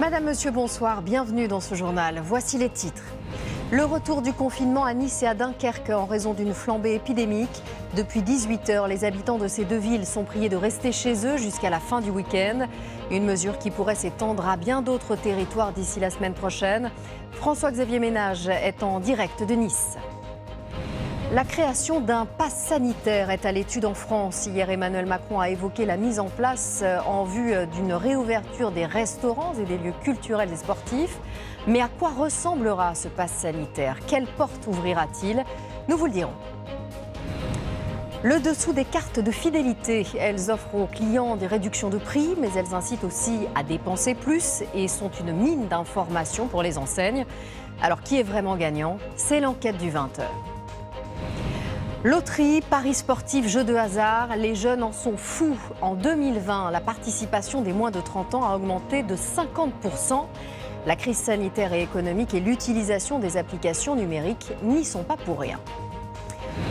Madame, Monsieur, bonsoir, bienvenue dans ce journal. Voici les titres. Le retour du confinement à Nice et à Dunkerque en raison d'une flambée épidémique. Depuis 18h, les habitants de ces deux villes sont priés de rester chez eux jusqu'à la fin du week-end. Une mesure qui pourrait s'étendre à bien d'autres territoires d'ici la semaine prochaine. François-Xavier Ménage est en direct de Nice. La création d'un pass sanitaire est à l'étude en France. Hier, Emmanuel Macron a évoqué la mise en place en vue d'une réouverture des restaurants et des lieux culturels et sportifs. Mais à quoi ressemblera ce pass sanitaire? Quelle porte ouvrira-t-il? Nous vous le dirons. Le dessous des cartes de fidélité. Elles offrent aux clients des réductions de prix, mais elles incitent aussi à dépenser plus et sont une mine d'informations pour les enseignes. Alors, qui est vraiment gagnant? C'est l'enquête du 20h. Loterie, paris sportifs, jeux de hasard, les jeunes en sont fous. En 2020, la participation des moins de 30 ans a augmenté de 50%. La crise sanitaire et économique et l'utilisation des applications numériques n'y sont pas pour rien.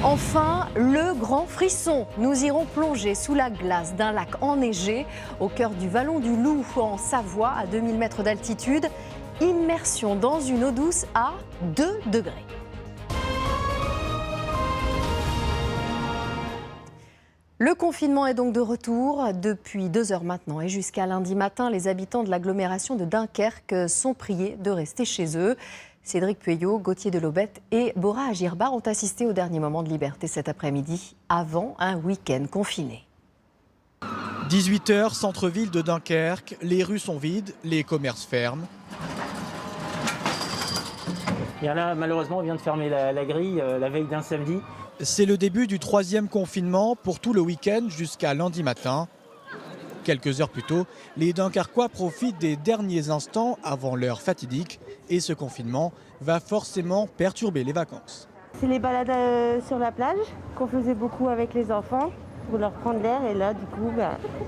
Enfin, le grand frisson. Nous irons plonger sous la glace d'un lac enneigé au cœur du Vallon du Loup en Savoie à 2000 mètres d'altitude. Immersion dans une eau douce à 2 degrés. Le confinement est donc de retour depuis 2 heures maintenant et jusqu'à lundi matin, les habitants de l'agglomération de Dunkerque sont priés de rester chez eux. Cédric Pueyo, Gauthier Delobette et Bora Agirbar ont assisté au dernier moment de liberté cet après-midi avant un week-end confiné. 18h, centre-ville de Dunkerque, les rues sont vides, les commerces ferment. Et là, malheureusement, on vient de fermer la grille la veille d'un samedi. C'est le début du 3e confinement pour tout le week-end jusqu'à lundi matin. Quelques heures plus tôt, les Dunkerquois profitent des derniers instants avant l'heure fatidique et ce confinement va forcément perturber les vacances. C'est les balades sur la plage qu'on faisait beaucoup avec les enfants pour leur prendre l'air et là du coup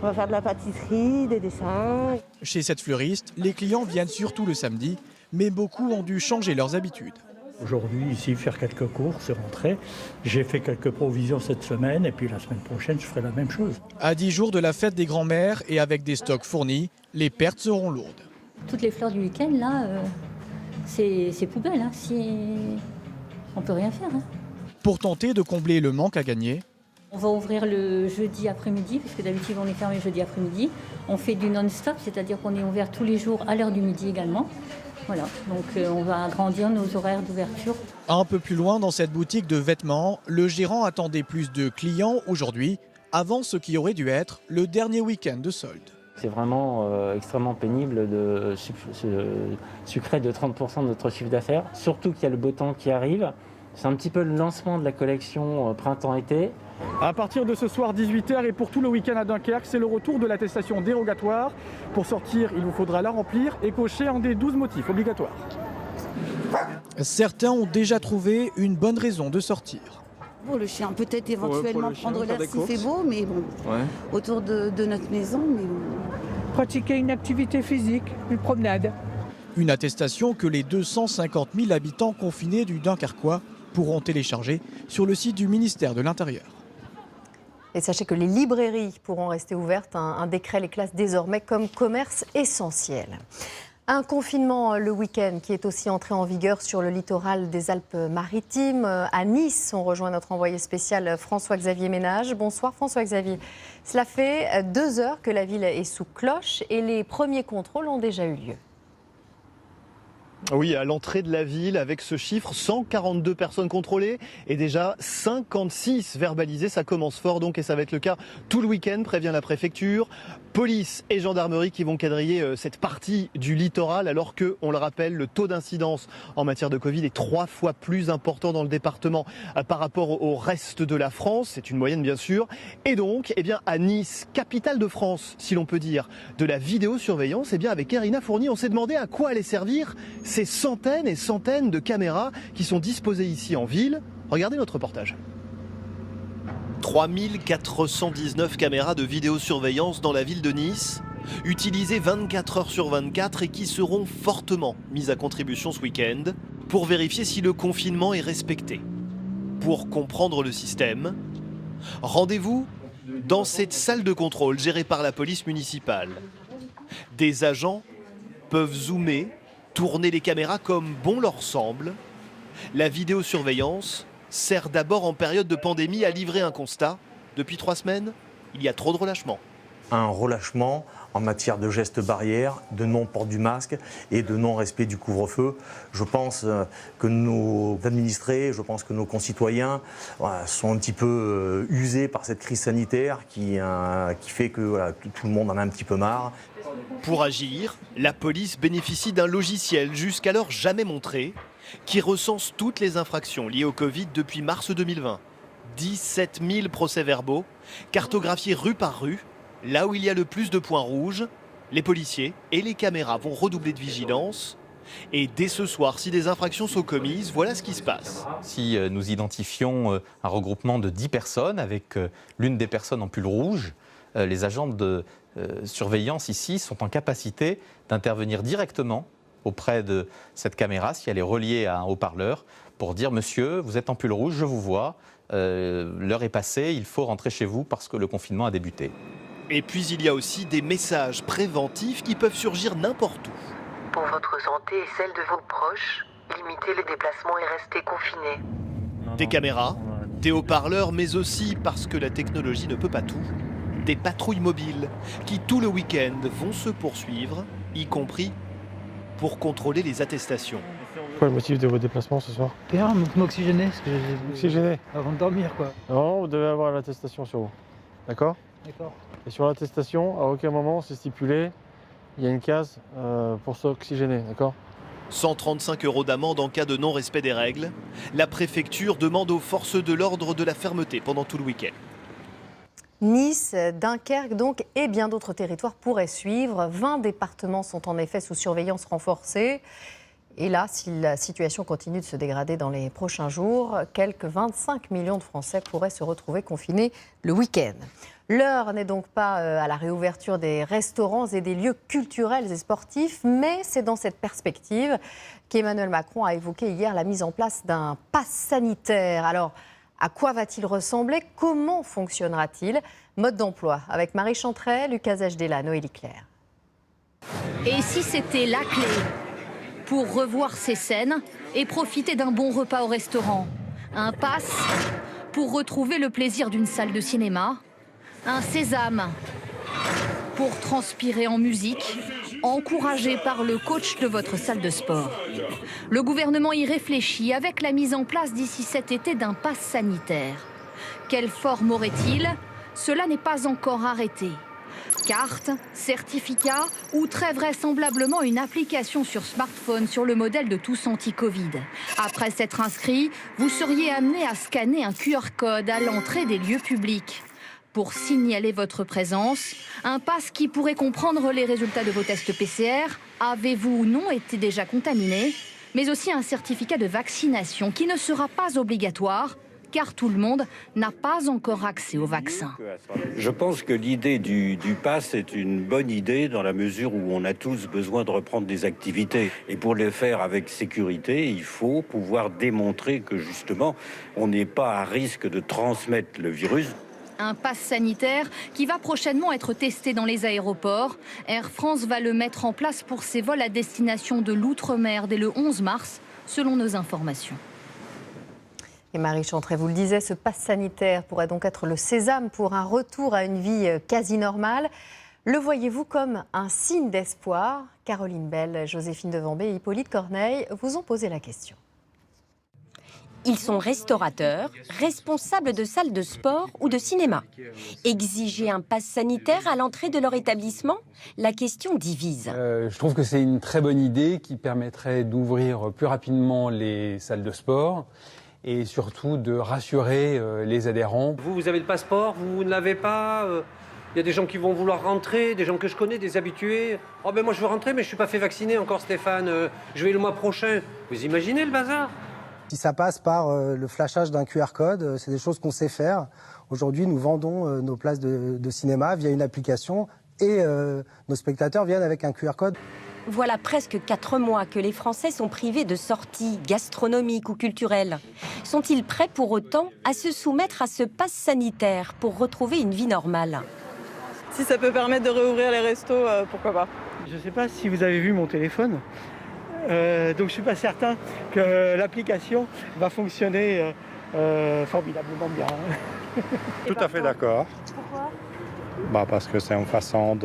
on va faire de la pâtisserie, des dessins. Chez cette fleuriste, les clients viennent surtout le samedi, mais beaucoup ont dû changer leurs habitudes. Aujourd'hui, ici, faire quelques courses et rentrer. J'ai fait quelques provisions cette semaine et puis la semaine prochaine, je ferai la même chose. À 10 jours de la fête des grands-mères et avec des stocks fournis, les pertes seront lourdes. Toutes les fleurs du week-end, là, c'est poubelle. Hein. On peut rien faire. Hein. Pour tenter de combler le manque à gagner, on va ouvrir le jeudi après-midi, puisque d'habitude on est fermé jeudi après-midi. On fait du non-stop, c'est-à-dire qu'on est ouvert tous les jours à l'heure du midi également. Voilà, donc on va agrandir nos horaires d'ouverture. Un peu plus loin dans cette boutique de vêtements, le gérant attendait plus de clients aujourd'hui, avant ce qui aurait dû être le dernier week-end de solde. C'est vraiment extrêmement pénible de sucrer de 30% de notre chiffre d'affaires, surtout qu'il y a le beau temps qui arrive. C'est un petit peu le lancement de la collection printemps-été. À partir de ce soir 18h et pour tout le week-end à Dunkerque, c'est le retour de l'attestation dérogatoire. Pour sortir, il vous faudra la remplir et cocher un des 12 motifs obligatoires. Certains ont déjà trouvé une bonne raison de sortir. Pour le chien, peut-être éventuellement prendre l'air s'il fait beau, mais bon, autour de notre maison. Mais bon. Pratiquer une activité physique, une promenade. Une attestation que les 250 000 habitants confinés du Dunkerquois pourront télécharger sur le site du ministère de l'Intérieur. Et sachez que les librairies pourront rester ouvertes. Un décret les classe désormais comme commerce essentiel. Un confinement le week-end qui est aussi entré en vigueur sur le littoral des Alpes-Maritimes. À Nice, on rejoint notre envoyé spécial François-Xavier Ménage. Bonsoir François-Xavier. Cela fait 2 heures que la ville est sous cloche et les premiers contrôles ont déjà eu lieu. Oui, à l'entrée de la ville, avec ce chiffre, 142 personnes contrôlées et déjà 56 verbalisées. Ça commence fort donc et ça va être le cas tout le week-end, prévient la préfecture. Police et gendarmerie qui vont quadriller cette partie du littoral alors que, on le rappelle, le taux d'incidence en matière de Covid est 3 fois plus important dans le département par rapport au reste de la France. C'est une moyenne bien sûr. Et donc, à Nice, capitale de France, si l'on peut dire, de la vidéosurveillance, avec Erina Fournier, on s'est demandé à quoi allaient servir ces centaines et centaines de caméras qui sont disposées ici en ville. Regardez notre reportage. 3419 caméras de vidéosurveillance dans la ville de Nice, utilisées 24 heures sur 24 et qui seront fortement mises à contribution ce week-end pour vérifier si le confinement est respecté. Pour comprendre le système, rendez-vous dans cette salle de contrôle gérée par la police municipale. Des agents peuvent zoomer, tourner les caméras comme bon leur semble. La vidéosurveillance sert d'abord en période de pandémie à livrer un constat. Depuis 3 semaines, il y a trop de relâchement. Un relâchement en matière de gestes barrières, de non-port du masque et de non-respect du couvre-feu. Je pense que nos administrés, je pense que nos concitoyens sont un petit peu usés par cette crise sanitaire qui fait que tout le monde en a un petit peu marre. Pour agir, la police bénéficie d'un logiciel jusqu'alors jamais montré qui recense toutes les infractions liées au Covid depuis mars 2020. 17 000 procès-verbaux, cartographiés rue par rue. Là où il y a le plus de points rouges, les policiers et les caméras vont redoubler de vigilance. Et dès ce soir, si des infractions sont commises, voilà ce qui se passe. Si nous identifions un regroupement de 10 personnes avec l'une des personnes en pull rouge, les agents de surveillance ici sont en capacité d'intervenir directement auprès de cette caméra, si elle est reliée à un haut-parleur, pour dire « Monsieur, vous êtes en pull rouge, je vous vois, l'heure est passée, il faut rentrer chez vous parce que le confinement a débuté ». Et puis il y a aussi des messages préventifs qui peuvent surgir n'importe où. Pour votre santé et celle de vos proches, limitez les déplacements et restez confinés. Des caméras, des haut-parleurs, mais aussi, parce que la technologie ne peut pas tout, des patrouilles mobiles qui tout le week-end vont se poursuivre, y compris pour contrôler les attestations. Quoi le motif de vos déplacements ce soir? M'oxygéner, parce que Oxygéné. avant de dormir quoi. Non, vous devez avoir l'attestation sur vous. D'accord? D'accord. Et sur l'attestation, à aucun moment c'est stipulé, il y a une case pour s'oxygéner, d'accord? 135 € d'amende en cas de non-respect des règles. La préfecture demande aux forces de l'ordre de la fermeté pendant tout le week-end. Nice, Dunkerque donc et bien d'autres territoires pourraient suivre. 20 départements sont en effet sous surveillance renforcée. Et là, si la situation continue de se dégrader dans les prochains jours, quelques 25 millions de Français pourraient se retrouver confinés le week-end. L'heure n'est donc pas à la réouverture des restaurants et des lieux culturels et sportifs, mais c'est dans cette perspective qu'Emmanuel Macron a évoqué hier la mise en place d'un pass sanitaire. Alors, à quoi va-t-il ressembler? Comment fonctionnera-t-il? Mode d'emploi avec Marie Chantret, Lucas Ajdela, Noélie Claire. Et si c'était la clé pour revoir ces scènes et profiter d'un bon repas au restaurant? Un pass pour retrouver le plaisir d'une salle de cinéma? Un sésame pour transpirer en musique, encouragé par le coach de votre salle de sport. Le gouvernement y réfléchit avec la mise en place d'ici cet été d'un pass sanitaire. Quelle forme aurait-il? Cela n'est pas encore arrêté. Carte, certificat ou très vraisemblablement une application sur smartphone sur le modèle de Tous Anti-Covid. Après s'être inscrit, vous seriez amené à scanner un QR code à l'entrée des lieux publics. Pour signaler votre présence, un pass qui pourrait comprendre les résultats de vos tests PCR, avez-vous ou non été déjà contaminé, mais aussi un certificat de vaccination qui ne sera pas obligatoire, car tout le monde n'a pas encore accès au vaccin. Je pense que l'idée du pass est une bonne idée dans la mesure où on a tous besoin de reprendre des activités. Et pour les faire avec sécurité, il faut pouvoir démontrer que justement, on n'est pas à risque de transmettre le virus. Un pass sanitaire qui va prochainement être testé dans les aéroports. Air France va le mettre en place pour ses vols à destination de l'outre-mer dès le 11 mars, selon nos informations. Et Marie Chantret, vous le disiez, ce pass sanitaire pourrait donc être le sésame pour un retour à une vie quasi normale. Le voyez-vous comme un signe d'espoir? Caroline Bell, Joséphine Devambé et Hippolyte Corneille vous ont posé la question. Ils sont restaurateurs, responsables de salles de sport ou de cinéma. Exiger un pass sanitaire à l'entrée de leur établissement? La question divise. Je trouve que c'est une très bonne idée qui permettrait d'ouvrir plus rapidement les salles de sport et surtout de rassurer les adhérents. Vous avez le passeport, vous ne l'avez pas. Il y a des gens qui vont vouloir rentrer, des gens que je connais, des habitués. Oh ben moi je veux rentrer mais je ne suis pas fait vacciner encore Stéphane, je vais le mois prochain. Vous imaginez le bazar? Si ça passe par le flashage d'un QR code, c'est des choses qu'on sait faire. Aujourd'hui, nous vendons nos places de cinéma via une application et nos spectateurs viennent avec un QR code. Voilà presque 4 mois que les Français sont privés de sorties gastronomiques ou culturelles. Sont-ils prêts pour autant à se soumettre à ce pass sanitaire pour retrouver une vie normale? Si ça peut permettre de réouvrir les restos, pourquoi pas. Je ne sais pas si vous avez vu mon téléphone, donc je ne suis pas certain que l'application va fonctionner formidablement bien. Tout à fait d'accord. Pourquoi ? Parce que c'est une façon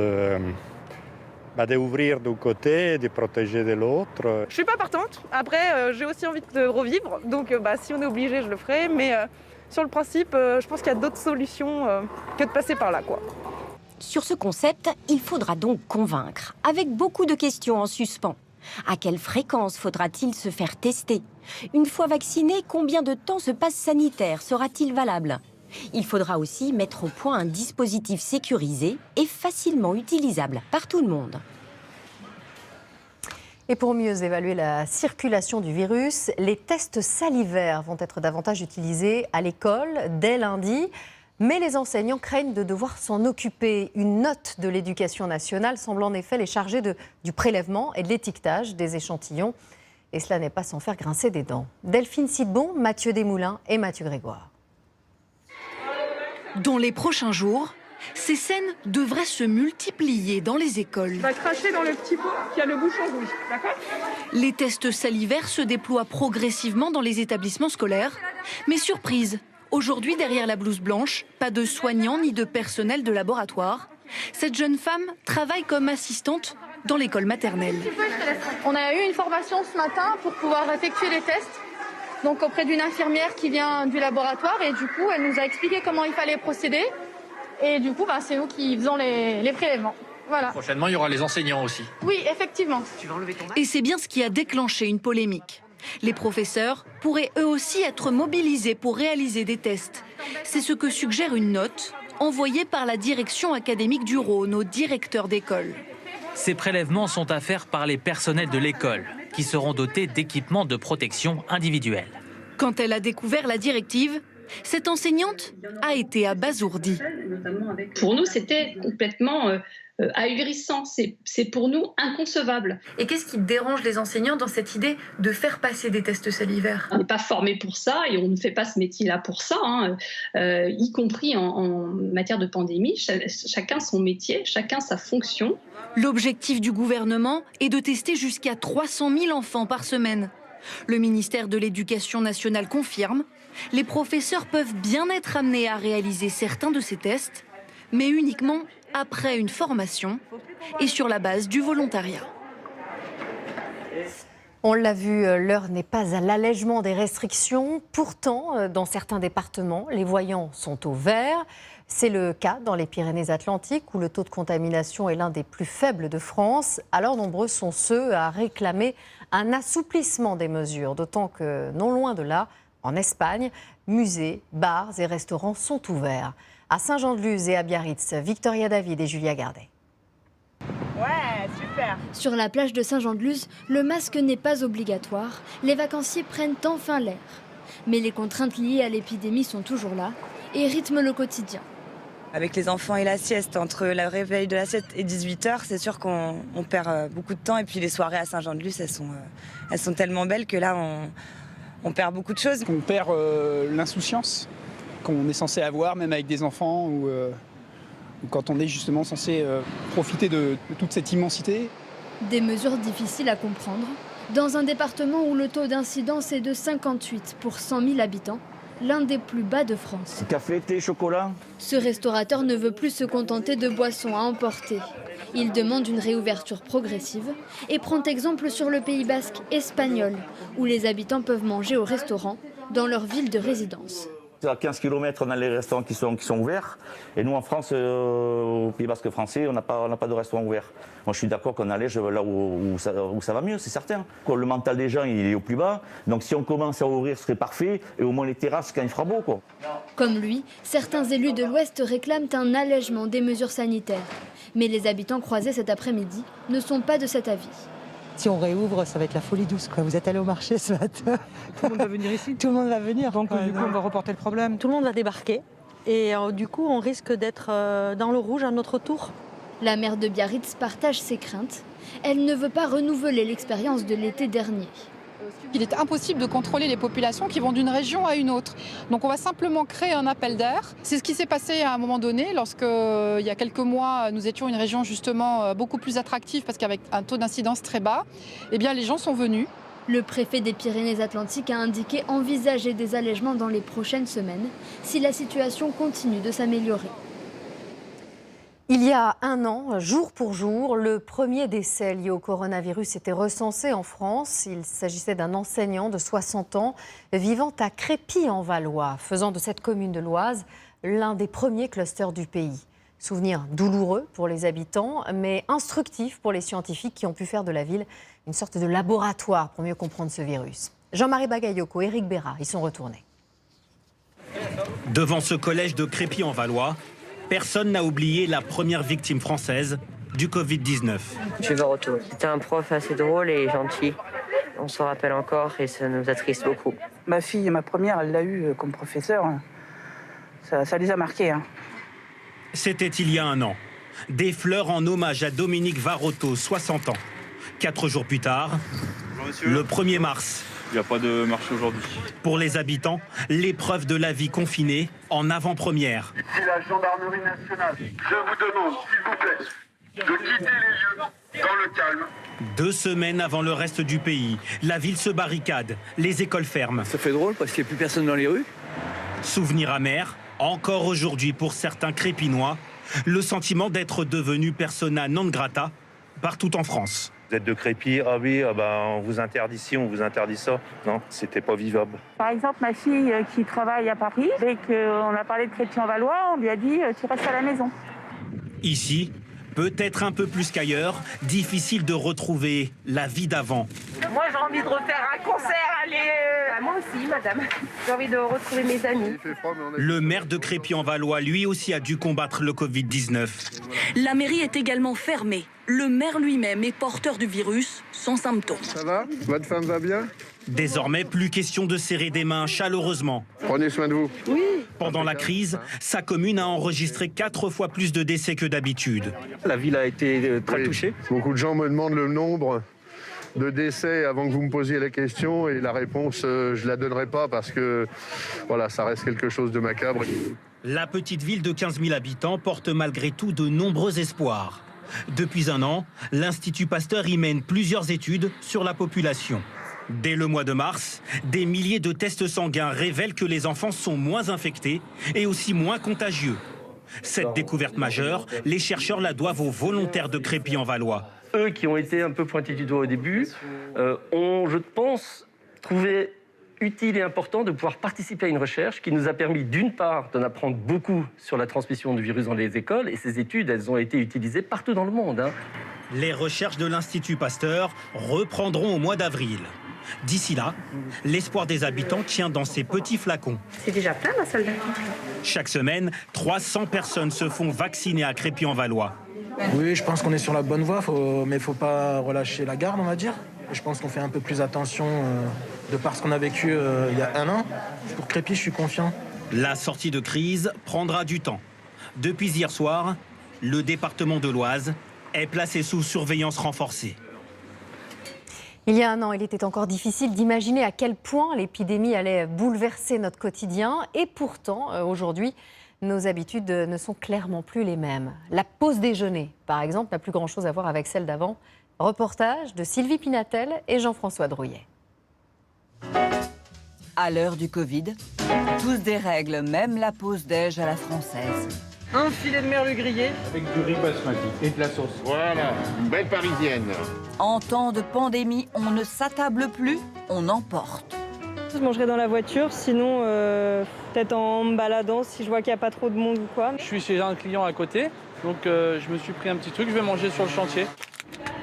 d'ouvrir d'un côté et de protéger de l'autre. Je suis pas partante. Après, j'ai aussi envie de revivre. Donc, si on est obligé, je le ferai. Mais sur le principe, je pense qu'il y a d'autres solutions que de passer par là, quoi. Sur ce concept, il faudra donc convaincre, avec beaucoup de questions en suspens. À quelle fréquence faudra-t-il se faire tester ? Une fois vacciné, combien de temps ce pass sanitaire sera-t-il valable ? Il faudra aussi mettre au point un dispositif sécurisé et facilement utilisable par tout le monde. Et pour mieux évaluer la circulation du virus, les tests salivaires vont être davantage utilisés à l'école dès lundi. Mais les enseignants craignent de devoir s'en occuper. Une note de l'Éducation nationale semble en effet les charger du prélèvement et de l'étiquetage des échantillons. Et cela n'est pas sans faire grincer des dents. Delphine Sidbon, Mathieu Desmoulins et Mathieu Grégoire. Dans les prochains jours, ces scènes devraient se multiplier dans les écoles. On va cracher dans le petit pot qui a le bouchon rouge, d'accord ? Les tests salivaires se déploient progressivement dans les établissements scolaires. Mais surprise, aujourd'hui, derrière la blouse blanche, pas de soignants ni de personnel de laboratoire. Cette jeune femme travaille comme assistante dans l'école maternelle. On a eu une formation ce matin pour pouvoir effectuer les tests, donc auprès d'une infirmière qui vient du laboratoire, et du coup, elle nous a expliqué comment il fallait procéder. Et du coup, c'est nous qui faisons les prélèvements. Voilà. Prochainement, il y aura les enseignants aussi. Oui, effectivement. Et c'est bien ce qui a déclenché une polémique. Les professeurs pourraient eux aussi être mobilisés pour réaliser des tests. C'est ce que suggère une note envoyée par la direction académique du Rhône aux directeurs d'école. Ces prélèvements sont à faire par les personnels de l'école, qui seront dotés d'équipements de protection individuelle. Quand elle a découvert la directive, cette enseignante a été abasourdie. Pour nous, c'était complètement ahurissant. C'est pour nous inconcevable. Et qu'est-ce qui dérange les enseignants dans cette idée de faire passer des tests salivaires ? On n'est pas formé pour ça et on ne fait pas ce métier-là pour ça, y compris en matière de pandémie. Chacun son métier, chacun sa fonction. L'objectif du gouvernement est de tester jusqu'à 300 000 enfants par semaine. Le ministère de l'Éducation nationale confirme, les professeurs peuvent bien être amenés à réaliser certains de ces tests, mais uniquement après une formation et sur la base du volontariat. On l'a vu, l'heure n'est pas à l'allègement des restrictions. Pourtant, dans certains départements, les voyants sont au vert. C'est le cas dans les Pyrénées-Atlantiques où le taux de contamination est l'un des plus faibles de France. Alors nombreux sont ceux à réclamer un assouplissement des mesures, d'autant que non loin de là, en Espagne, musées, bars et restaurants sont ouverts. À Saint-Jean-de-Luz et à Biarritz, Victoria David et Julia Gardet. Ouais, super. Sur la plage de Saint-Jean-de-Luz, le masque n'est pas obligatoire. Les vacanciers prennent enfin l'air. Mais les contraintes liées à l'épidémie sont toujours là et rythment le quotidien. Avec les enfants et la sieste, entre le réveil de la sieste et 18h, c'est sûr qu'on perd beaucoup de temps. Et puis les soirées à Saint-Jean-de-Luz, elles sont tellement belles que là, on perd beaucoup de choses. On perd l'insouciance qu'on est censé avoir, même avec des enfants, ou quand on est justement censé profiter de toute cette immensité. Des mesures difficiles à comprendre. Dans un département où le taux d'incidence est de 58 pour 100 000 habitants, l'un des plus bas de France. Café, thé, chocolat. Ce restaurateur ne veut plus se contenter de boissons à emporter. Il demande une réouverture progressive et prend exemple sur le Pays basque espagnol, où les habitants peuvent manger au restaurant dans leur ville de résidence. À 15 km, on a les restaurants qui sont ouverts. Et nous, en France, au Pays basque français, on n'a pas de restaurant ouvert. Moi, je suis d'accord qu'on allège là où ça va mieux, c'est certain. Le mental des gens, il est au plus bas. Donc, si on commence à ouvrir, ce serait parfait. Et au moins les terrasses, quand il fera beau, quoi. Comme lui, certains élus de l'Ouest réclament un allègement des mesures sanitaires. Mais les habitants croisés cet après-midi ne sont pas de cet avis. Si on réouvre, ça va être la folie douce, quoi. Vous êtes allé au marché ce matin. Tout le monde va venir ici. Tout le monde va venir. Donc du coup, on va reporter le problème. Tout le monde va débarquer. Et du coup, on risque d'être dans le rouge à notre tour. La maire de Biarritz partage ses craintes. Elle ne veut pas renouveler l'expérience de l'été dernier. Il est impossible de contrôler les populations qui vont d'une région à une autre. Donc on va simplement créer un appel d'air. C'est ce qui s'est passé à un moment donné lorsque, il y a quelques mois, nous étions une région justement beaucoup plus attractive parce qu'avec un taux d'incidence très bas, eh bien les gens sont venus. Le préfet des Pyrénées-Atlantiques a indiqué envisager des allègements dans les prochaines semaines si la situation continue de s'améliorer. Il y a un an, jour pour jour, le premier décès lié au coronavirus était recensé en France. Il s'agissait d'un enseignant de 60 ans vivant à Crépy-en-Valois, faisant de cette commune de l'Oise l'un des premiers clusters du pays. Souvenir douloureux pour les habitants, mais instructif pour les scientifiques qui ont pu faire de la ville une sorte de laboratoire pour mieux comprendre ce virus. Jean-Marie Bagayoko, Éric Béra y sont retournés. Devant ce collège de Crépy-en-Valois, personne n'a oublié la première victime française du Covid-19. Monsieur Varoto, c'était un prof assez drôle et gentil. On s'en rappelle encore et ça nous attriste beaucoup. Ma fille, ma première, elle l'a eu comme professeur. Ça les a marqués. C'était il y a un an. Des fleurs en hommage à Dominique Varoto, 60 ans. 4 jours plus tard, le 1er mars. Il n'y a pas de marché aujourd'hui. Pour les habitants, l'épreuve de la vie confinée en avant-première. Ici la gendarmerie nationale. Je vous demande, s'il vous plaît, de quitter les lieux dans le calme. 2 semaines avant le reste du pays, la ville se barricade, les écoles ferment. Ça fait drôle parce qu'il n'y a plus personne dans les rues. Souvenir amer, encore aujourd'hui pour certains Crépinois, le sentiment d'être devenu persona non grata partout en France. Vous êtes de Crépy, ah oui, on vous interdit ci, on vous interdit ça. Non, c'était pas vivable. Par exemple, ma fille qui travaille à Paris, dès qu'on a parlé de Crépy-en-Valois, on lui a dit tu restes à la maison. Ici, peut-être un peu plus qu'ailleurs, difficile de retrouver la vie d'avant. Moi, j'ai envie de refaire un concert, moi aussi, madame. J'ai envie de retrouver mes amis. Le maire de Crépy-en-Valois, lui aussi, a dû combattre le Covid-19. La mairie est également fermée. Le maire lui-même est porteur du virus, sans symptômes. Ça va? Votre femme va bien? Désormais, plus question de serrer des mains chaleureusement. Prenez soin de vous. Oui. Pendant la crise, sa commune a enregistré 4 fois plus de décès que d'habitude. La ville a été très touchée. Beaucoup de gens me demandent le nombre de décès avant que vous me posiez la question et la réponse, je la donnerai pas parce que voilà, ça reste quelque chose de macabre. La petite ville de 15 000 habitants porte malgré tout de nombreux espoirs. Depuis un an, l'Institut Pasteur y mène plusieurs études sur la population. Dès le mois de mars, des milliers de tests sanguins révèlent que les enfants sont moins infectés et aussi moins contagieux. Cette découverte majeure, les chercheurs la doivent aux volontaires de Crépy-en-Valois. Eux qui ont été un peu pointés du doigt au début, ont, je pense, trouvé utile et important de pouvoir participer à une recherche qui nous a permis, d'une part, d'en apprendre beaucoup sur la transmission du virus dans les écoles, et ces études, elles ont été utilisées partout dans le monde. Les recherches de l'Institut Pasteur reprendront au mois d'avril. D'ici là, l'espoir des habitants tient dans ces petits flacons. C'est déjà plein, la salle d'attente. Chaque semaine, 300 personnes se font vacciner à Crépy-en-Valois. Oui, je pense qu'on est sur la bonne voie, mais il ne faut pas relâcher la garde, on va dire. Je pense qu'on fait un peu plus attention de par ce qu'on a vécu il y a un an. Pour Crépy, je suis confiant. La sortie de crise prendra du temps. Depuis hier soir, le département de l'Oise est placé sous surveillance renforcée. Il y a un an, il était encore difficile d'imaginer à quel point l'épidémie allait bouleverser notre quotidien. Et pourtant, aujourd'hui, nos habitudes ne sont clairement plus les mêmes. La pause déjeuner, par exemple, n'a plus grand-chose à voir avec celle d'avant. Reportage de Sylvie Pinatel et Jean-François Drouillet. À l'heure du Covid, tous des règles, même la pause déj à la française. Un filet de merlu grillé. Avec du riz basmati et de la sauce. Voilà, une belle parisienne. En temps de pandémie, on ne s'attable plus, on emporte. Je mangerai dans la voiture, sinon peut-être en me baladant si je vois qu'il n'y a pas trop de monde ou quoi. Je suis chez un client à côté, donc je me suis pris un petit truc, je vais manger sur le chantier.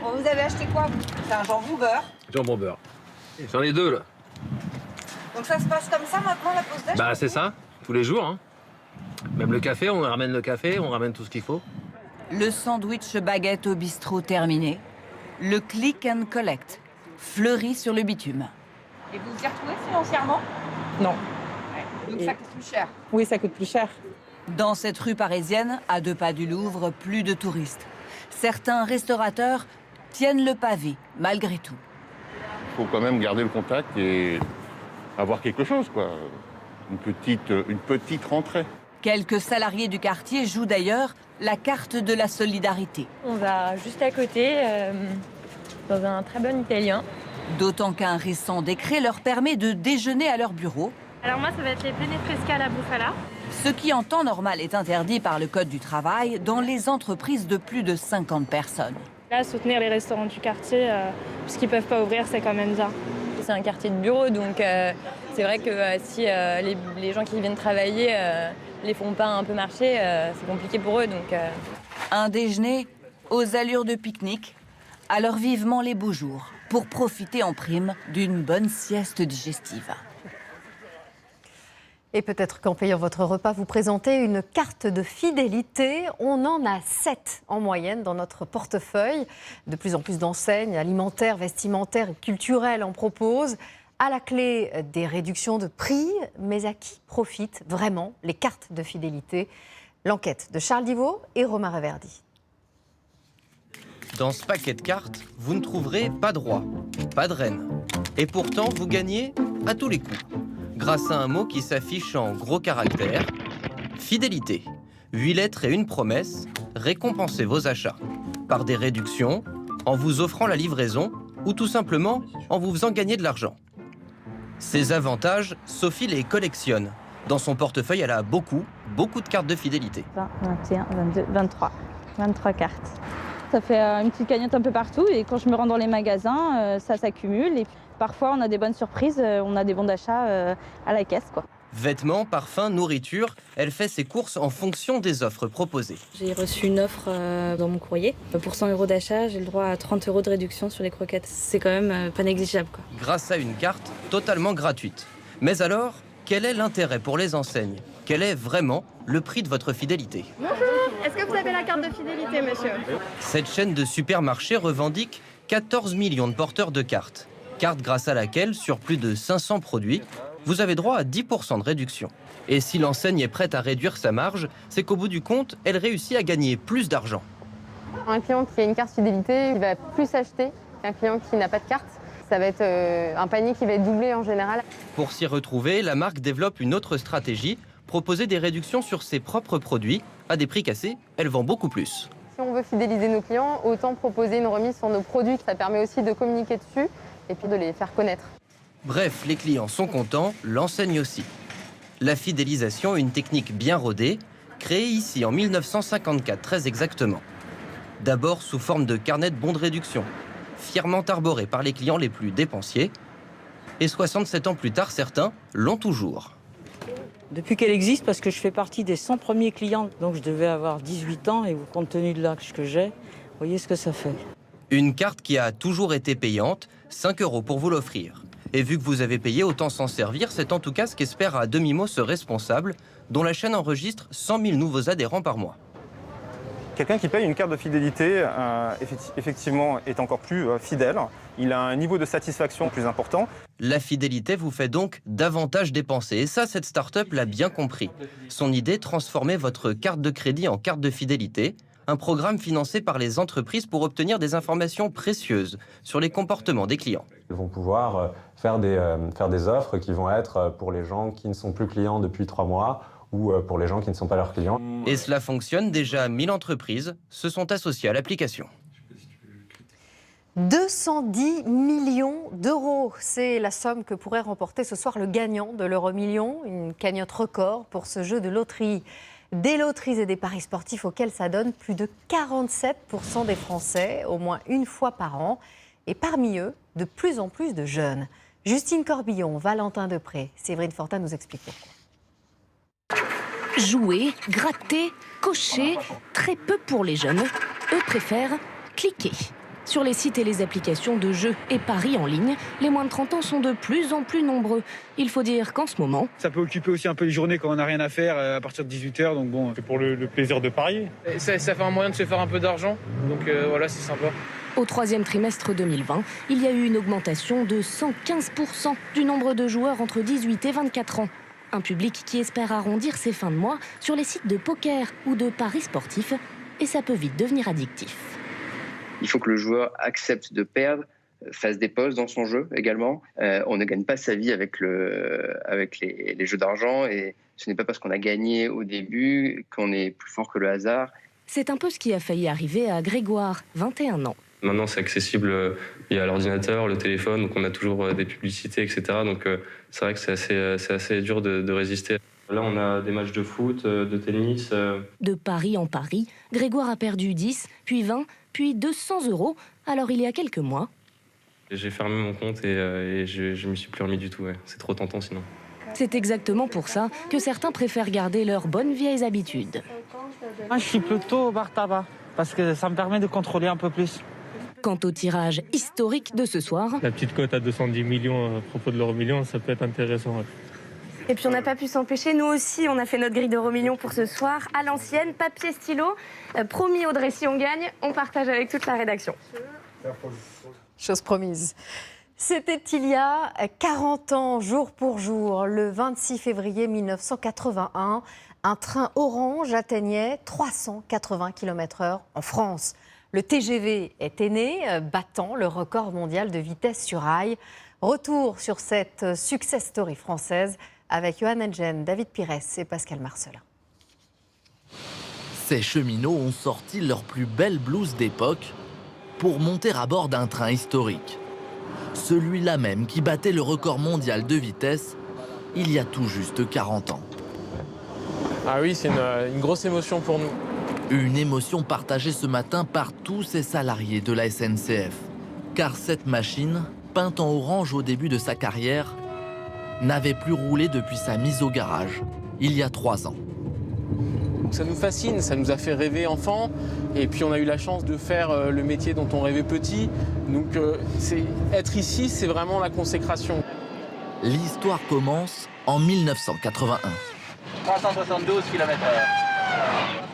Bon, vous avez acheté quoi? C'est un jambon beurre. Jambon beurre. J'en ai 2 là. Donc ça se passe comme ça maintenant, la pause déj? Bah c'est ça, tous les jours. Hein. Même le café, on ramène le café, on ramène tout ce qu'il faut. Le sandwich baguette au bistrot terminé. Le click and collect, fleuri sur le bitume. Et vous vous y retrouvez financièrement? Non. Ouais. Donc ça coûte plus cher? Oui, ça coûte plus cher. Dans cette rue parisienne, à 2 pas du Louvre, plus de touristes. Certains restaurateurs tiennent le pavé, malgré tout. faut quand même garder le contact et avoir quelque chose, quoi. Une petite rentrée. Quelques salariés du quartier jouent d'ailleurs la carte de la solidarité. On va juste à côté, dans un très bon italien. D'autant qu'un récent décret leur permet de déjeuner à leur bureau. Alors moi, ça va être les penne fresca à la bufala. Ce qui en temps normal est interdit par le Code du travail dans les entreprises de plus de 50 personnes. Là, soutenir les restaurants du quartier, puisqu'ils ne peuvent pas ouvrir, c'est quand même bien. C'est un quartier de bureau, donc c'est vrai que si les gens qui viennent travailler les font pas un peu marcher, c'est compliqué pour eux. Donc, Un déjeuner aux allures de pique-nique, alors vivement les beaux jours, pour profiter en prime d'une bonne sieste digestive. Et peut-être qu'en payant votre repas, vous présentez une carte de fidélité. On en a 7 en moyenne dans notre portefeuille. De plus en plus d'enseignes alimentaires, vestimentaires et culturelles en proposent. À la clé, des réductions de prix. Mais à qui profitent vraiment les cartes de fidélité? L'enquête de Charles Divot et Romain Reverdy. Dans ce paquet de cartes, vous ne trouverez pas de roi, pas de reine. Et pourtant, vous gagnez à tous les coups. Grâce à un mot qui s'affiche en gros caractères, fidélité. 8 lettres et une promesse, récompensez vos achats. Par des réductions, en vous offrant la livraison ou tout simplement en vous faisant gagner de l'argent. Ces avantages, Sophie les collectionne. Dans son portefeuille, elle a beaucoup de cartes de fidélité. 20, 21, 22, 23. 23 cartes. Ça fait une petite cagnotte un peu partout et quand je me rends dans les magasins, ça s'accumule. Et parfois, on a des bonnes surprises, on a des bons d'achat à la caisse, quoi. Vêtements, parfums, nourriture, elle fait ses courses en fonction des offres proposées. J'ai reçu une offre dans mon courrier. Pour 100 € d'achat, j'ai le droit à 30 € de réduction sur les croquettes. C'est quand même pas négligeable, quoi. Grâce à une carte totalement gratuite. Mais alors, quel est l'intérêt pour les enseignes? Quel est vraiment le prix de votre fidélité? Bonjour, est-ce que vous avez la carte de fidélité, monsieur? Cette chaîne de supermarchés revendique 14 millions de porteurs de cartes. Carte grâce à laquelle, sur plus de 500 produits, vous avez droit à 10% de réduction. Et si l'enseigne est prête à réduire sa marge, c'est qu'au bout du compte, elle réussit à gagner plus d'argent. Un client qui a une carte fidélité, il va plus acheter qu'un client qui n'a pas de carte. Ça va être un panier qui va être doublé en général. Pour s'y retrouver, la marque développe une autre stratégie, proposer des réductions sur ses propres produits. À des prix cassés, elle vend beaucoup plus. Si on veut fidéliser nos clients, autant proposer une remise sur nos produits. Ça permet aussi de communiquer dessus et puis de les faire connaître. Bref, les clients sont contents, l'enseigne aussi. La fidélisation, une technique bien rodée, créée ici en 1954 très exactement. D'abord sous forme de carnet de bons de réduction, fièrement arboré par les clients les plus dépensiers. Et 67 ans plus tard, certains l'ont toujours. Depuis qu'elle existe, parce que je fais partie des 100 premiers clients, donc je devais avoir 18 ans, et compte tenu de l'âge que j'ai, vous voyez ce que ça fait. Une carte qui a toujours été payante, 5 € pour vous l'offrir. Et vu que vous avez payé, autant s'en servir, c'est en tout cas ce qu'espère à demi-mot ce responsable, dont la chaîne enregistre 100 000 nouveaux adhérents par mois. Quelqu'un qui paye une carte de fidélité, effectivement, est encore plus fidèle. Il a un niveau de satisfaction plus important. La fidélité vous fait donc davantage dépenser. Et ça, cette start-up l'a bien compris. Son idée, transformer votre carte de crédit en carte de fidélité. Un programme financé par les entreprises pour obtenir des informations précieuses sur les comportements des clients. Ils vont pouvoir faire des offres qui vont être pour les gens qui ne sont plus clients depuis 3 mois ou pour les gens qui ne sont pas leurs clients. Et cela fonctionne, déjà 1000 entreprises se sont associées à l'application. 210 millions d'euros, c'est la somme que pourrait remporter ce soir le gagnant de l'Euro-Million, une cagnotte record pour ce jeu de loterie. Des loteries et des paris sportifs auxquels s'adonnent plus de 47% des Français, au moins une fois par an. Et parmi eux, de plus en plus de jeunes. Justine Corbillon, Valentin Depré, Séverine Fortin nous explique pourquoi. Jouer, gratter, cocher, très peu pour les jeunes. Eux préfèrent cliquer. Sur les sites et les applications de jeux et paris en ligne, les moins de 30 ans sont de plus en plus nombreux. Il faut dire qu'en ce moment... Ça peut occuper aussi un peu les journées quand on n'a rien à faire à partir de 18h, donc bon, c'est pour le plaisir de parier. Ça fait un moyen de se faire un peu d'argent, donc voilà, c'est sympa. Au 3e trimestre 2020, il y a eu une augmentation de 115% du nombre de joueurs entre 18 et 24 ans. Un public qui espère arrondir ses fins de mois sur les sites de poker ou de paris sportifs, et ça peut vite devenir addictif. Il faut que le joueur accepte de perdre fasse des pauses dans son jeu également. On ne gagne pas sa vie avec les jeux d'argent et ce n'est pas parce qu'on a gagné au début qu'on est plus fort que le hasard. C'est un peu ce qui a failli arriver à Grégoire, 21 ans. Maintenant, c'est accessible via l'ordinateur, le téléphone, donc on a toujours des publicités, etc. Donc c'est vrai que c'est assez dur de résister. Là, on a des matchs de foot, de tennis. De pari en pari, Grégoire a perdu 10, puis 20, puis 200 €, alors il y a quelques mois. J'ai fermé mon compte et je m'y suis plus remis du tout. Ouais. C'est trop tentant sinon. C'est exactement pour ça que certains préfèrent garder leurs bonnes vieilles habitudes. Moi, je suis plutôt bar tabac, parce que ça me permet de contrôler un peu plus. Quant au tirage historique de ce soir... La petite cote à 210 millions à propos de l'euro-million, ça peut être intéressant. Ouais. Et puis on n'a pas pu s'empêcher, nous aussi on a fait notre grille d'euro-million pour ce soir, à l'ancienne, papier, stylo. Promis Audrey, si on gagne, on partage avec toute la rédaction. Chose promise. C'était il y a 40 ans, jour pour jour, le 26 février 1981, un train orange atteignait 380 km/h en France. Le TGV était né, battant le record mondial de vitesse sur rail. Retour sur cette success story française avec Johan Engen, David Pires et Pascal Marcelin. Ces cheminots ont sorti leur plus belle blouse d'époque pour monter à bord d'un train historique. Celui-là même qui battait le record mondial de vitesse il y a tout juste 40 ans. Ah oui, c'est une grosse émotion pour nous. Une émotion partagée ce matin par tous ces salariés de la SNCF. Car cette machine, peinte en orange au début de sa carrière, n'avait plus roulé depuis sa mise au garage, il y a 3 ans. Ça nous fascine, ça nous a fait rêver enfant, et puis on a eu la chance de faire le métier dont on rêvait petit. Donc être ici, c'est vraiment la consécration. L'histoire commence en 1981. 372 km/h.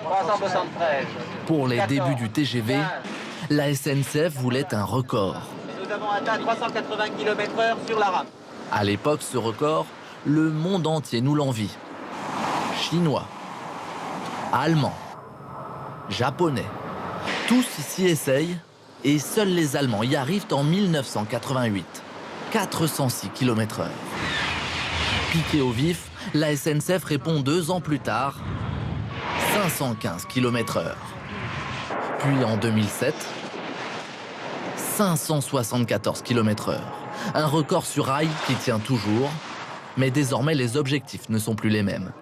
373. Pour les 14, débuts du TGV, 15. la SNCF voulait un record. Nous avons atteint 380 km/h sur la rame. À l'époque, ce record, le monde entier nous l'envie. Chinois, Allemands, Japonais, tous s'y essayent et seuls les Allemands y arrivent en 1988. 406 km/h. Piqué au vif, la SNCF répond 2 ans plus tard, 515 km/h. Puis en 2007, 574 km/h. Un record sur rail qui tient toujours, mais désormais les objectifs ne sont plus les mêmes.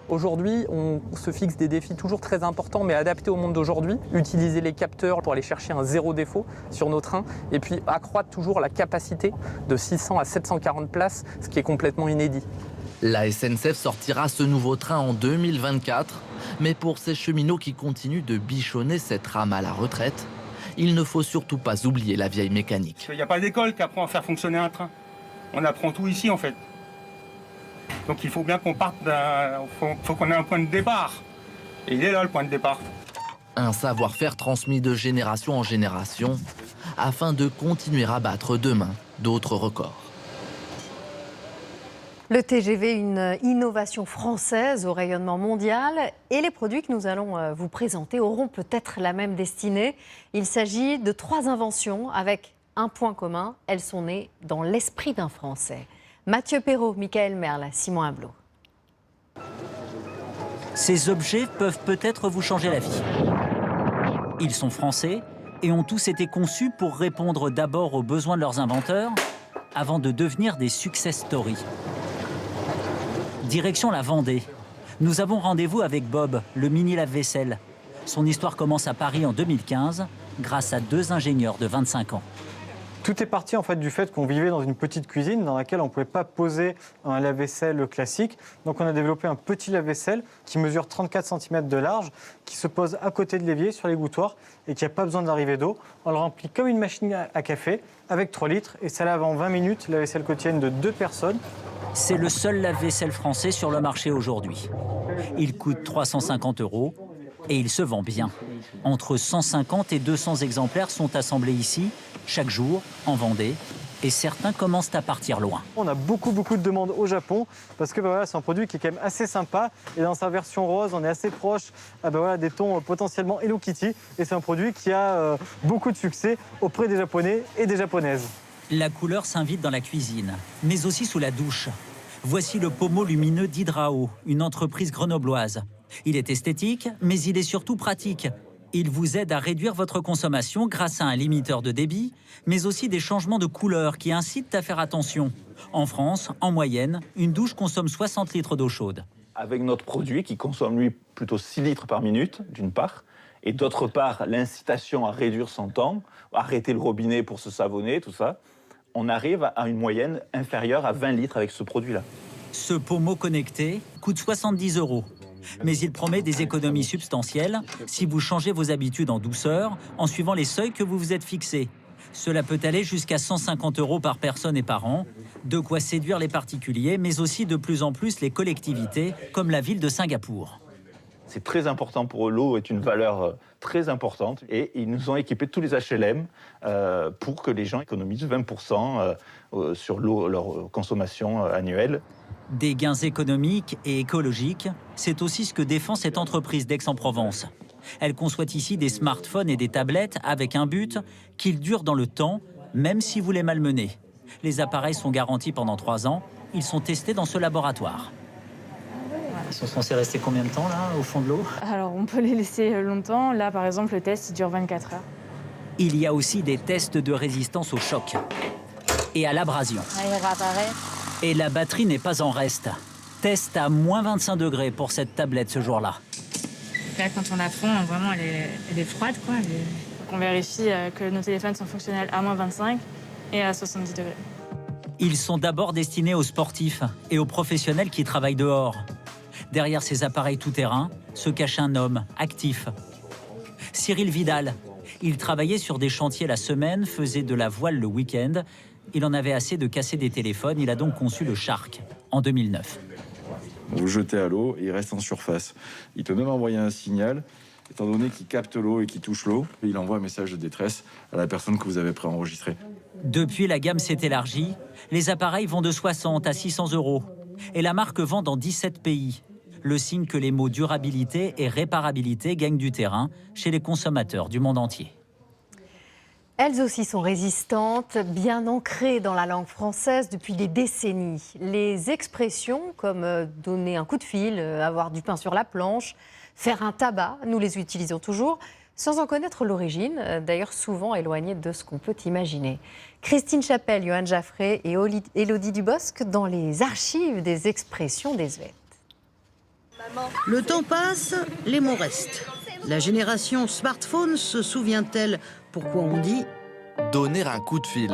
Aujourd'hui, on se fixe des défis toujours très importants, mais adaptés au monde d'aujourd'hui. Utiliser les capteurs pour aller chercher un 0 défaut sur nos trains, et puis accroître toujours la capacité de 600 à 740 places, ce qui est complètement inédit. La SNCF sortira ce nouveau train en 2024, mais pour ces cheminots qui continuent de bichonner cette rame à la retraite, il ne faut surtout pas oublier la vieille mécanique. Il n'y a pas d'école qui apprend à faire fonctionner un train. On apprend tout ici en fait. Donc il faut bien qu'on parte faut qu'on ait un point de départ. Et il est là le point de départ. Un savoir-faire transmis de génération en génération afin de continuer à battre demain d'autres records. Le TGV, une innovation française au rayonnement mondial, et les produits que nous allons vous présenter auront peut-être la même destinée. Il s'agit de 3 inventions avec un point commun, elles sont nées dans l'esprit d'un Français. Mathieu Perrault, Michael Merle, Simon Humbleau. Ces objets peuvent peut-être vous changer la vie. Ils sont français et ont tous été conçus pour répondre d'abord aux besoins de leurs inventeurs avant de devenir des success stories. Direction la Vendée. Nous avons rendez-vous avec Bob, le mini lave-vaisselle. Son histoire commence à Paris en 2015 grâce à 2 ingénieurs de 25 ans. Tout est parti en fait du fait qu'on vivait dans une petite cuisine dans laquelle on ne pouvait pas poser un lave-vaisselle classique. Donc on a développé un petit lave-vaisselle qui mesure 34 cm de large, qui se pose à côté de l'évier sur l'égouttoir et qui n'a pas besoin d'arrivée d'eau. On le remplit comme une machine à café avec 3 litres et ça lave en 20 minutes la vaisselle quotidienne de 2 personnes. C'est le seul lave-vaisselle français sur le marché aujourd'hui. Il coûte 350 € et il se vend bien. Entre 150 et 200 exemplaires sont assemblés ici, chaque jour, en Vendée, et certains commencent à partir loin. On a beaucoup de demandes au Japon parce que c'est un produit qui est quand même assez sympa et dans sa version rose, on est assez proche des tons potentiellement Hello Kitty et c'est un produit qui a beaucoup de succès auprès des Japonais et des Japonaises. La couleur s'invite dans la cuisine, mais aussi sous la douche. Voici le pommeau lumineux d'Hydrao, une entreprise grenobloise. Il est esthétique, mais il est surtout pratique. Il vous aide à réduire votre consommation grâce à un limiteur de débit, mais aussi des changements de couleur qui incitent à faire attention. En France, en moyenne, une douche consomme 60 litres d'eau chaude. Avec notre produit qui consomme, lui, plutôt 6 litres par minute, d'une part, et d'autre part, l'incitation à réduire son temps, arrêter le robinet pour se savonner, tout ça, on arrive à une moyenne inférieure à 20 litres avec ce produit-là. Ce pommeau connecté coûte 70 €. Mais il promet des économies substantielles si vous changez vos habitudes en douceur en suivant les seuils que vous vous êtes fixés. Cela peut aller jusqu'à 150 € par personne et par an, de quoi séduire les particuliers, mais aussi de plus en plus les collectivités, comme la ville de Singapour. C'est très important pour eux, l'eau est une valeur très importante et ils nous ont équipé tous les HLM pour que les gens économisent 20% sur l'eau, leur consommation annuelle. Des gains économiques et écologiques, c'est aussi ce que défend cette entreprise d'Aix-en-Provence. Elle conçoit ici des smartphones et des tablettes avec un but, qu'ils durent dans le temps, même si vous les malmenez. Les appareils sont garantis pendant 3 ans, ils sont testés dans ce laboratoire. Ils sont censés rester combien de temps là, au fond de l'eau? Alors on peut les laisser longtemps. Là par exemple le test il dure 24 heures. Il y a aussi des tests de résistance au choc et à l'abrasion. Il réapparaît. Et la batterie n'est pas en reste. Test à moins 25 degrés pour cette tablette ce jour-là. Là quand on la prend, vraiment elle est froide quoi. On vérifie que nos téléphones sont fonctionnels à moins 25 et à 70 degrés. Ils sont d'abord destinés aux sportifs et aux professionnels qui travaillent dehors. Derrière ces appareils tout-terrain se cache un homme actif. Cyril Vidal. Il travaillait sur des chantiers la semaine, faisait de la voile le week-end. Il en avait assez de casser des téléphones. Il a donc conçu le Shark en 2009. Vous le jetez à l'eau et il reste en surface. Il peut même envoyer un signal, étant donné qu'il capte l'eau et qu'il touche l'eau. Il envoie un message de détresse à la personne que vous avez préenregistrée. Depuis, la gamme s'est élargie. Les appareils vont de 60 à 600 €. Et la marque vend dans 17 pays. Le signe que les mots durabilité et réparabilité gagnent du terrain chez les consommateurs du monde entier. Elles aussi sont résistantes, bien ancrées dans la langue française depuis des décennies. Les expressions comme donner un coup de fil, avoir du pain sur la planche, faire un tabac, nous les utilisons toujours sans en connaître l'origine, d'ailleurs souvent éloignées de ce qu'on peut imaginer. Christine Chapelle, Johan Jaffré et Élodie Dubosc dans les archives des expressions désuètes. Le temps passe, les mots restent. La génération smartphone se souvient-elle pourquoi on dit « donner un coup de fil ».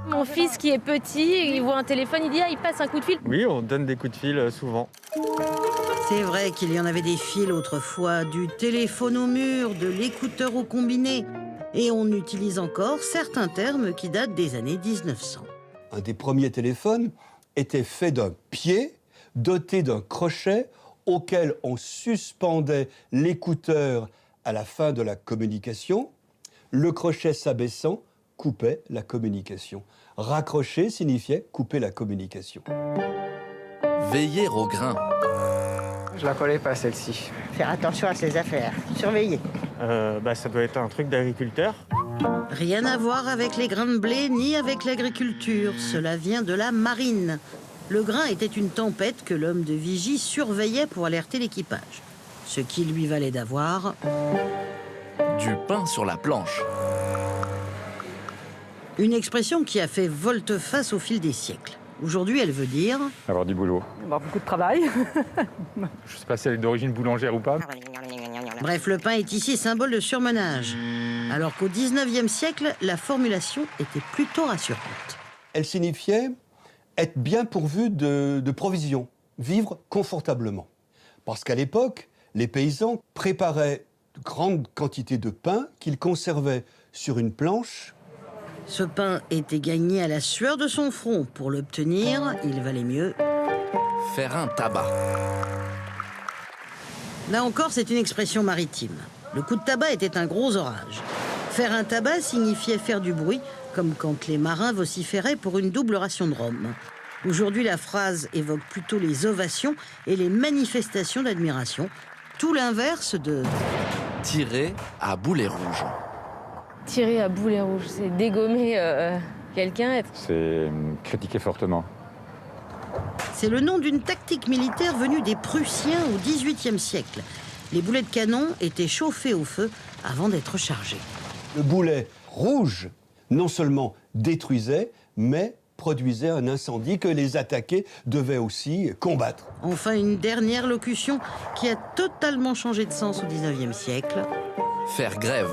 Mon fils qui est petit, il voit un téléphone, il dit « ah, il passe un coup de fil ». Oui, on donne des coups de fil souvent. C'est vrai qu'il y en avait des fils autrefois, du téléphone au mur, de l'écouteur au combiné. Et on utilise encore certains termes qui datent des années 1900. Un des premiers téléphones était fait d'un pied doté d'un crochet auquel on suspendait l'écouteur à la fin de la communication. Le crochet s'abaissant coupait la communication. Raccrocher signifiait couper la communication. Veiller au grain. Je la connais pas celle-ci. Faire attention à ses affaires, surveiller. Ça doit être un truc d'agriculteur. Rien à voir avec les grains de blé ni avec l'agriculture. Cela vient de la marine. Le grain était une tempête que l'homme de vigie surveillait pour alerter l'équipage. Ce qui lui valait d'avoir... du pain sur la planche. Une expression qui a fait volte-face au fil des siècles. Aujourd'hui, elle veut dire... avoir du boulot. Beaucoup de travail. Je sais pas si elle est d'origine boulangère ou pas. Bref, le pain est ici symbole de surmenage. Alors qu'au 19e siècle, la formulation était plutôt rassurante. Elle signifiait être bien pourvu de provisions, vivre confortablement. Parce qu'à l'époque, les paysans préparaient de grandes quantités de pain qu'ils conservaient sur une planche. Ce pain était gagné à la sueur de son front. Pour l'obtenir, il valait mieux... faire un tabac. Là encore, c'est une expression maritime. Le coup de tabac était un gros orage. Faire un tabac signifiait faire du bruit comme quand les marins vociféraient pour une double ration de rhum. Aujourd'hui, la phrase évoque plutôt les ovations et les manifestations d'admiration, tout l'inverse de tirer à boulet rouge. Tirer à boulet rouge, c'est dégommer quelqu'un. C'est critiquer fortement. C'est le nom d'une tactique militaire venue des Prussiens au XVIIIe siècle. Les boulets de canon étaient chauffés au feu avant d'être chargés. Le boulet rouge, non seulement détruisait, mais produisait un incendie que les attaqués devaient aussi combattre. Enfin, une dernière locution qui a totalement changé de sens au XIXe siècle. Faire grève.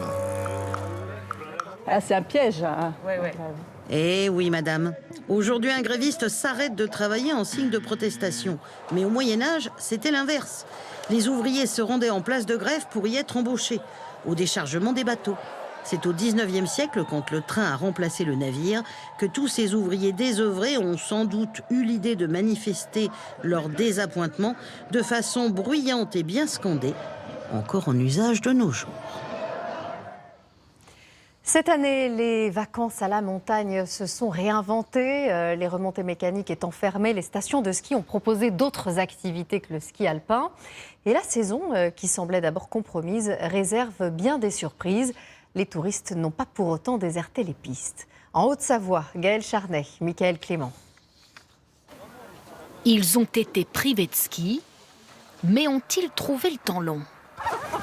Ah, c'est un piège. Hein. Ouais. Eh oui, madame. Aujourd'hui, un gréviste s'arrête de travailler en signe de protestation. Mais au Moyen-Âge, c'était l'inverse. Les ouvriers se rendaient en place de grève pour y être embauchés, au déchargement des bateaux. C'est au XIXe siècle, quand le train a remplacé le navire, que tous ces ouvriers désœuvrés ont sans doute eu l'idée de manifester leur désappointement de façon bruyante et bien scandée, encore en usage de nos jours. Cette année, les vacances à la montagne se sont réinventées. Les remontées mécaniques étant fermées, les stations de ski ont proposé d'autres activités que le ski alpin. Et la saison, qui semblait d'abord compromise, réserve bien des surprises. Les touristes n'ont pas pour autant déserté les pistes. En Haute-Savoie, Gaël Charnet, Michael Clément. Ils ont été privés de ski, mais ont-ils trouvé le temps long?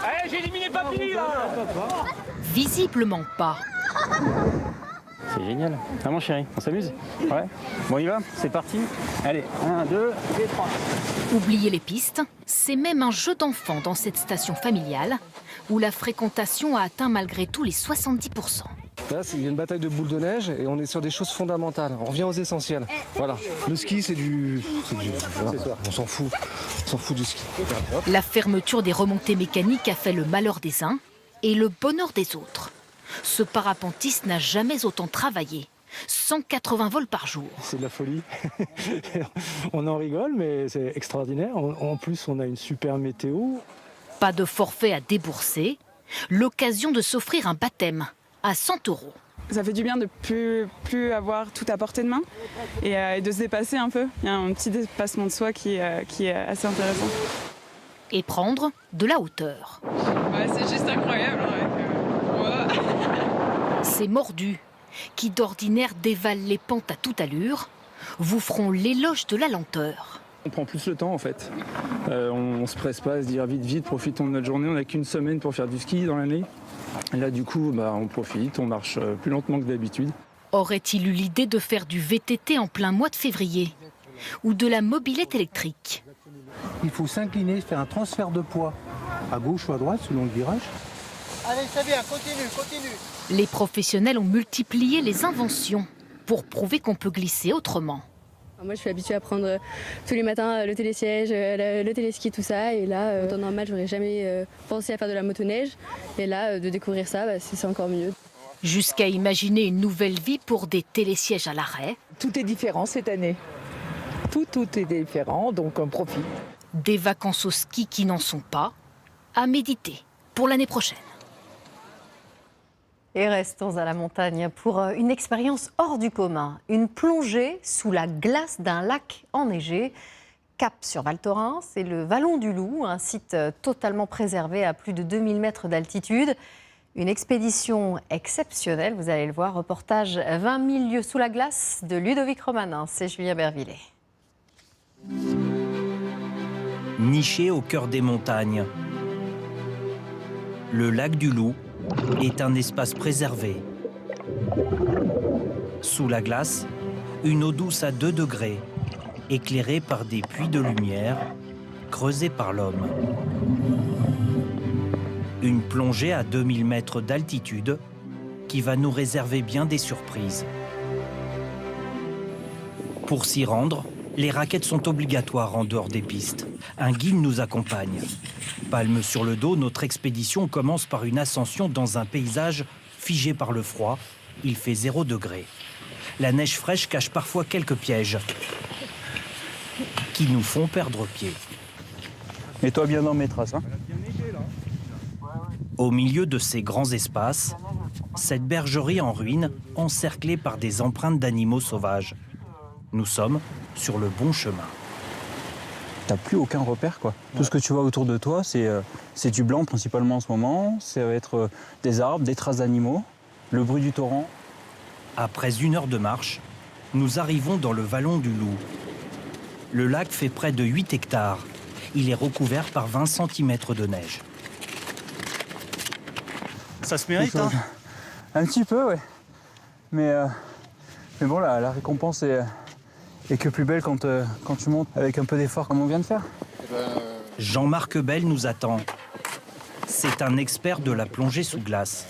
Allez, j'ai éliminé Papy, là. Visiblement pas. C'est génial. Ah mon chéri, on s'amuse? Ouais. Bon, on y va, c'est parti. Allez, 1, 2 et 3. Oubliez les pistes, c'est même un jeu d'enfant dans cette station familiale où la fréquentation a atteint malgré tout les 70%. Là, il y a une bataille de boules de neige et on est sur des choses fondamentales. On revient aux essentiels. Voilà. Le ski, c'est du... Voilà. On s'en fout. On s'en fout du ski. La fermeture des remontées mécaniques a fait le malheur des uns et le bonheur des autres. Ce parapentiste n'a jamais autant travaillé. 180 vols par jour. C'est de la folie. On en rigole, mais c'est extraordinaire. En plus, on a une super météo. Pas de forfait à débourser. L'occasion de s'offrir un baptême à 100 €. Ça fait du bien de plus avoir tout à portée de main et de se dépasser un peu. Il y a un petit dépassement de soi qui est assez intéressant. Et prendre de la hauteur. Ouais, c'est juste incroyable. Ces mordus, qui d'ordinaire dévalent les pentes à toute allure, vous feront l'éloge de la lenteur. On prend plus le temps en fait. On se presse pas à se dire vite, profitons de notre journée. On n'a qu'une semaine pour faire du ski dans l'année. Et là du coup, on profite, on marche plus lentement que d'habitude. Aurait-il eu l'idée de faire du VTT en plein mois de février? Ou de la mobilette électrique? Il faut s'incliner, faire un transfert de poids à gauche ou à droite selon le virage. Allez, c'est bien, continue. Les professionnels ont multiplié les inventions pour prouver qu'on peut glisser autrement. Moi, je suis habituée à prendre tous les matins le télésiège, le téléski, tout ça. Et là, en temps normal, j'aurais jamais pensé à faire de la motoneige. Et là, de découvrir ça, c'est encore mieux. Jusqu'à imaginer une nouvelle vie pour des télésièges à l'arrêt. Tout est différent cette année. Tout est différent, donc on profite. Des vacances au ski qui n'en sont pas, à méditer pour l'année prochaine. Et restons à la montagne pour une expérience hors du commun. Une plongée sous la glace d'un lac enneigé. Cap sur Val Thorens et le Vallon du Loup, un site totalement préservé à plus de 2000 mètres d'altitude. Une expédition exceptionnelle, vous allez le voir. Reportage 20 000 lieues sous la glace de Ludovic Romanin. C'est Julien Bervillet. Niché au cœur des montagnes, le lac du Loup est un espace préservé. Sous la glace, une eau douce à 2 degrés, éclairée par des puits de lumière creusés par l'homme. Une plongée à 2000 mètres d'altitude qui va nous réserver bien des surprises. Pour s'y rendre, les raquettes sont obligatoires en dehors des pistes. Un guide nous accompagne. Palme sur le dos, notre expédition commence par une ascension dans un paysage figé par le froid. Il fait 0 degré. La neige fraîche cache parfois quelques pièges qui nous font perdre pied. Mets-toi bien dans mes traces. Au milieu de ces grands espaces, Cette bergerie en ruine, encerclée par des empreintes d'animaux sauvages. Nous sommes sur le bon chemin. T'as plus aucun repère, quoi. Tout ce que tu vois autour de toi, c'est du blanc principalement en ce moment. Ça va être des arbres, des traces d'animaux, le bruit du torrent. Après 1 heure de marche, nous arrivons dans le vallon du Loup. Le lac fait près de 8 hectares. Il est recouvert par 20 cm de neige. Ça se mérite, hein? Un petit peu, ouais. Mais bon, la récompense est que plus belle quand tu montes avec un peu d'effort comme on vient de faire. Jean-Marc Bell nous attend. C'est un expert de la plongée sous glace.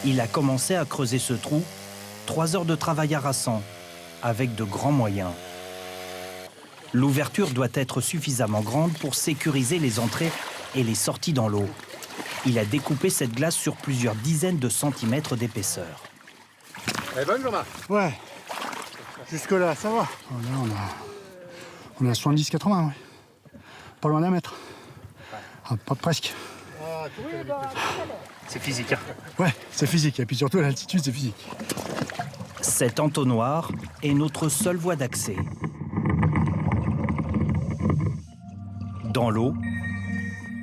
Il a commencé à creuser ce trou, 3 heures de travail harassant, avec de grands moyens. L'ouverture doit être suffisamment grande pour sécuriser les entrées et les sorties dans l'eau. Il a découpé cette glace sur plusieurs dizaines de centimètres d'épaisseur. Elle est bonne, Jean-Marc? Ouais. Jusque-là, ça va. Là, on a 70-80, ouais. Pas loin d'un mètre. Ah, pas presque. C'est physique, hein? Ouais, c'est physique. Et puis surtout, à l'altitude, c'est physique. Cet entonnoir est notre seule voie d'accès. Dans l'eau,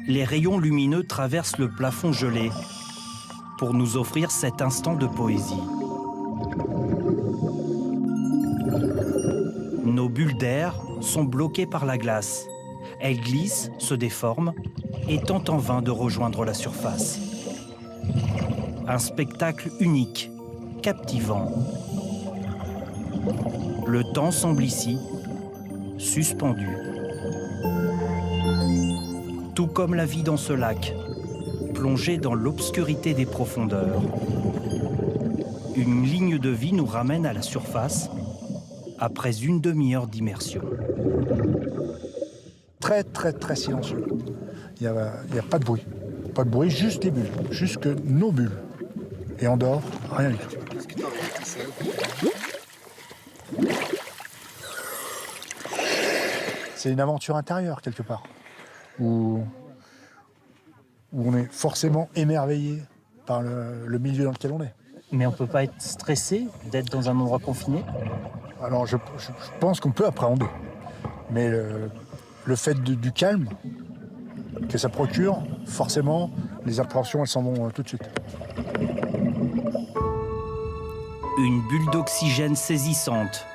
les rayons lumineux traversent le plafond gelé pour nous offrir cet instant de poésie. Nos bulles d'air sont bloquées par la glace. Elles glissent, se déforment et tentent en vain de rejoindre la surface. Un spectacle unique, captivant. Le temps semble ici suspendu. Tout comme la vie dans ce lac, plongé dans l'obscurité des profondeurs. Une ligne de vie nous ramène à la surface après 1 demi-heure d'immersion. Très, très, très silencieux. Il n'y a pas de bruit. Pas de bruit, juste les bulles. Juste que nos bulles. Et en dehors, rien du tout. C'est une aventure intérieure, quelque part. Où on est forcément émerveillé par le milieu dans lequel on est. Mais on ne peut pas être stressé d'être dans un endroit confiné? Alors je pense qu'on peut appréhender. Mais le fait du calme que ça procure, forcément, les appréhensions, elles s'en vont tout de suite. Une bulle d'oxygène saisissante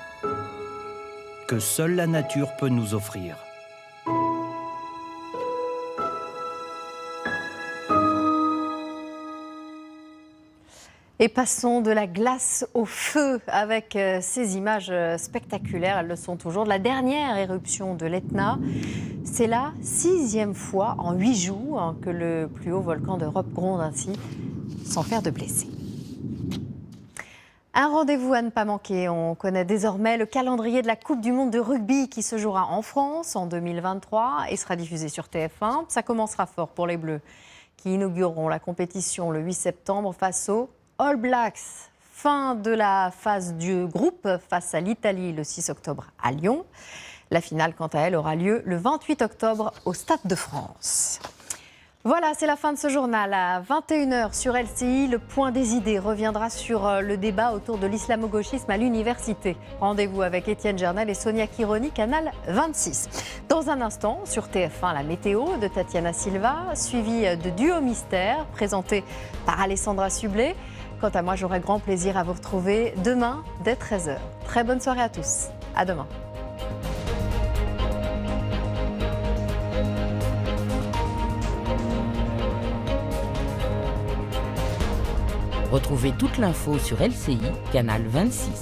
que seule la nature peut nous offrir. Et passons de la glace au feu avec ces images spectaculaires. Elles le sont toujours. De la dernière éruption de l'Etna. C'est la 6e fois en 8 jours que le plus haut volcan d'Europe gronde ainsi, sans faire de blessés. Un rendez-vous à ne pas manquer. On connaît désormais le calendrier de la Coupe du Monde de rugby qui se jouera en France en 2023 et sera diffusé sur TF1. Ça commencera fort pour les Bleus qui inaugureront la compétition le 8 septembre face aux All Blacks. Fin de la phase du groupe face à l'Italie le 6 octobre à Lyon. La finale, quant à elle, aura lieu le 28 octobre au Stade de France. Voilà, c'est la fin de ce journal. À 21h sur LCI, le point des idées reviendra sur le débat autour de l'islamo-gauchisme à l'université. Rendez-vous avec Étienne Gernel et Sonia Kironi, canal 26. Dans un instant, sur TF1, la météo de Tatiana Silva, suivie de Duo Mystère, présenté par Alessandra Sublet. Quant à moi, j'aurai grand plaisir à vous retrouver demain dès 13h. Très bonne soirée à tous. À demain. Retrouvez toute l'info sur LCI, canal 26.